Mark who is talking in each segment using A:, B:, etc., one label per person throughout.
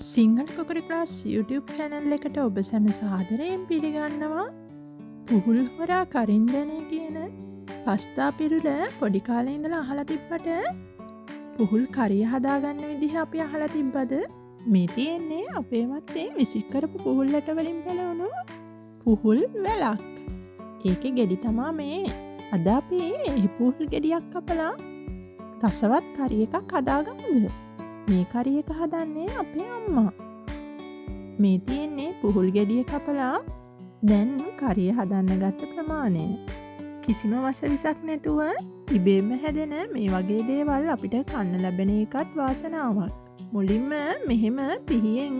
A: Sinhala කුකරි class YouTube channel එකට ඔබ සැම සාදරයෙන් පිළිගන්නවා. පුහුල් හොරා කරින්දනේ කියන පස්තා පිරුල පොඩි කාලේ ඉඳලා අහලා තිබ්බට පුහුල් කරිය හදාගන්න විදිහ අපි අහලා තිබ්බද? මේ තියෙන්නේ අපේ මත්තේ විසික් කරපු පුහුල් ලට වලින් බලවුණු පුහුල් වැලක්. ඒකේ ගෙඩි තමා මේ. අද අපි මේ පුහුල් ගෙඩියක් කපලා රසවත් කරි එකක් හදාගමුද? මේ කරි එක හදන්නේ අපේ අම්මා. මේ තියෙන්නේ පුහුල් ගෙඩිය කපලා දැන් කරිය හදන්න ගත්ත ප්‍රමාණය. කිසිම වසවිසක් නැතුව ඉබේම හැදෙන මේ වගේ දේවල් අපිට කන්න ලැබෙන එකත් වාසනාවක්. මුලින්ම මෙහෙම පිහියෙන්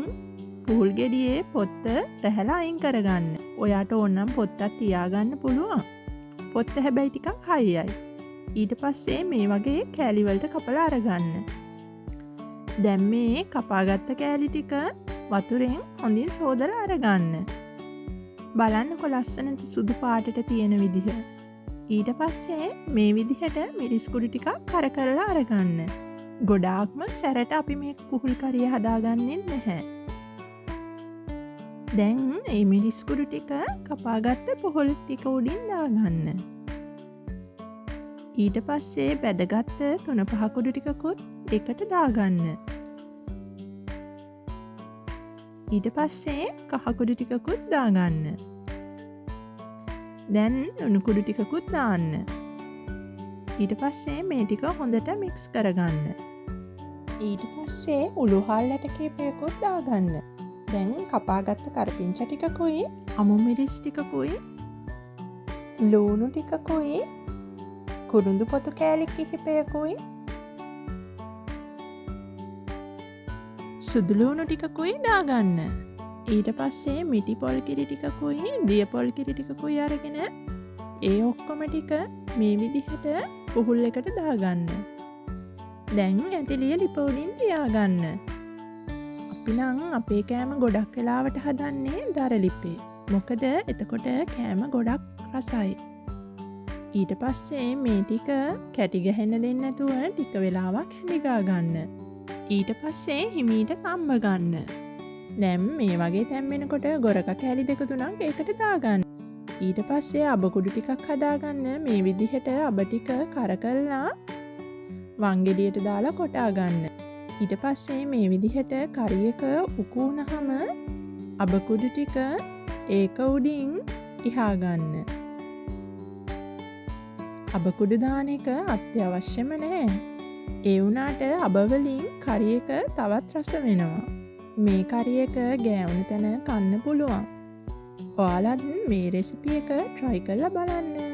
A: පුහුල් ගෙඩියේ පොත්ත රැහැලා අයින් කරගන්න. ඔයාට ඕනනම් පොත්තක් තියාගන්න පුළුවන්. පොත්ත හැබැයි ටිකක් හයියයි. ඊට පස්සේ මේ වගේ කෑලි වලට කපලා අරගන්න. දැන් මේ කපාගත්ත කෑලි ටික වතුරෙන් හොඳින් සෝදලා අරගන්න. බලන්නකො ලස්සනට සුදු පාටට තියෙන විදිහ. ඊට පස්සේ මේ විදිහට මිරිස් කුඩු ටිකක් කර කරලා අරගන්න. ගොඩාක්ම සැරට අපි මේ පුහුල් කරිය හදාගන්නේ නැහැ. දැන් මේ මිරිස් කුඩු ටික කපාගත්ත පුහුල් ටික උඩින් දාගන්න. ඊට පස්සේ බැදගත්ත 3-5 කුඩු ටිකකුත් එකට දාගන්න. ඊට පස්සේ කහ කුඩු ටිකකුත් දාගන්න. දැන් උණු කුඩු ටිකකුත් දාන්න. ඊට පස්සේ මේ ටික හොඳට මික්ස් කරගන්න. ඊට පස්සේ උළුහල්ලට කීපයකුත් දාගන්න. දැන් කපාගත්ත කරපිංච ටිකකුයි අමු මිරිස් ටිකකුයි ලූණු ටිකකුයි කුරුඳු පොතු කෑලි කිහිපයකුයි සුදුලූණු ටිකකුයි දාගන්න. ඊට පස්සේ මිටි පොල් කිරි ටිකකුයි දිය පොල් කිරි ටිකකුයි අරගෙන ඒ ඔක්කොම ටික මේ විදිහට පුහුල් එකට දාගන්න. දැන් ඇතිලිය ලිප උඩින් තියාගන්න. අපි නම් අපේ කෑම ගොඩක් වෙලාවට හදන්නේ දර ලිපේ. මොකද එතකොට කෑම ගොඩක් රසයි. ඊට පස්සේ මේ ටික කැටි ගහන්න දෙන්නේ නැතුව ටික වෙලාවක් හැඳිගා ගන්න. ඊට පස්සේ හිමීට තම්බ ගන්න. දැන් මේ වගේ තැම්බෙනකොට ගොරක කෑලි 2-3ක් ඒකට දාගන්න. ඊට පස්සේ අබ කුඩු ටිකක් හදාගන්න. මේ විදිහට අබ ටික කර කරලා වංගෙඩියට දාලා කොටා ගන්න. ඊට පස්සේ මේ විදිහට කරි එක උකු වුණාම අබ කුඩු ටික ඒක උඩින් ඉහා ගන්න. අබ කුඩු දාන එක අත්‍යවශ්‍යම නැහැ. ඒ වුණාට අබ වලින් කරි එක තවත් රස වෙනවා. මේ කරි එක ගෑවුන තැන කන්න පුළුවන්. ඔයාලත් මේ රෙසිපි එක try කරලා බලන්න.